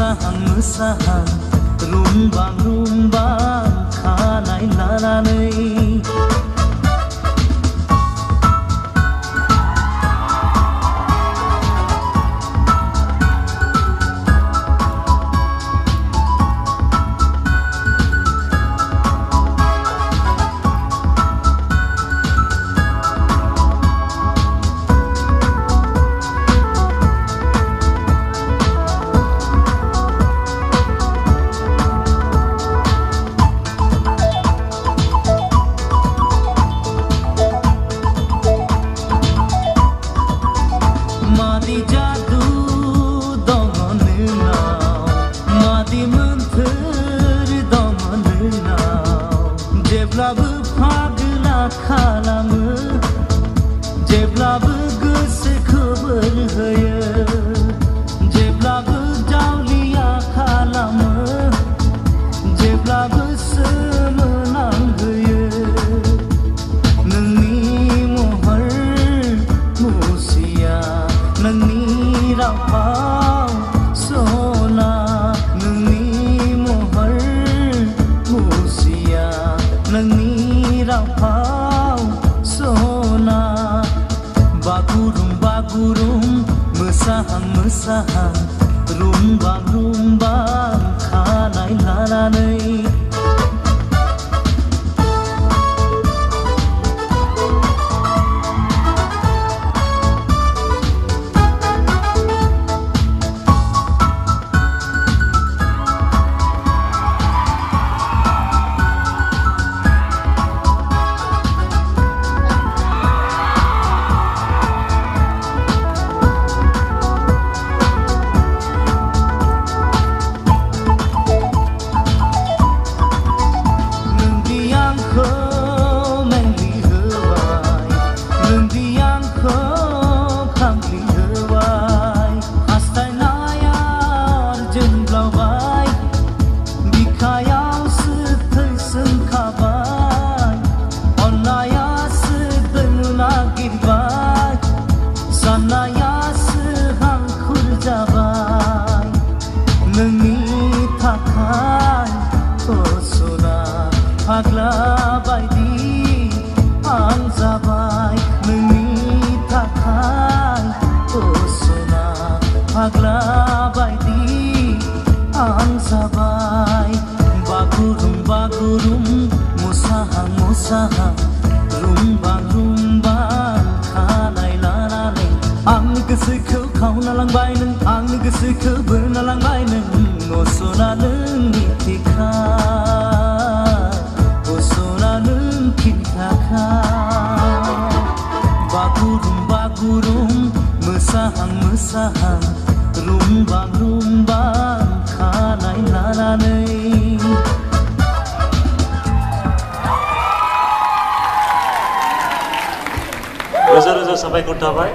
मोसाहां रुमबां खानाय लानानै मादि जादु दङ नोंनाव मादि मोन्थोर दङ नोंनाव जेब्लाबो फागला खालामो जेब्लाबो गोसोखौ बोरहोयो जेब्लाबो जावलिया खालामो जेब्लाबो सोमोनांहोयो नोंनि महर मुसिया नोंनि रावआव सना नोंनि महर मुसिया नोंनि रावआव सना बागुरुम मोसाहां रुमबां खानाय लानानै फाग्ला बायदि आं जाबाय नोंनि थाखाय सना फाग्ला बायदि आं जाबाय बागुरुम मोसाहां रुमबां खानाय लानानै आंनि गोसोखौ खावना लांबाय नों आंनि गोसोखौ बोना लांबाय नों सना नोंनि थिखा बागुरुम मोसाहां रुमबां खानाय लानानै रोजा रोजा साबायखर थाबाय।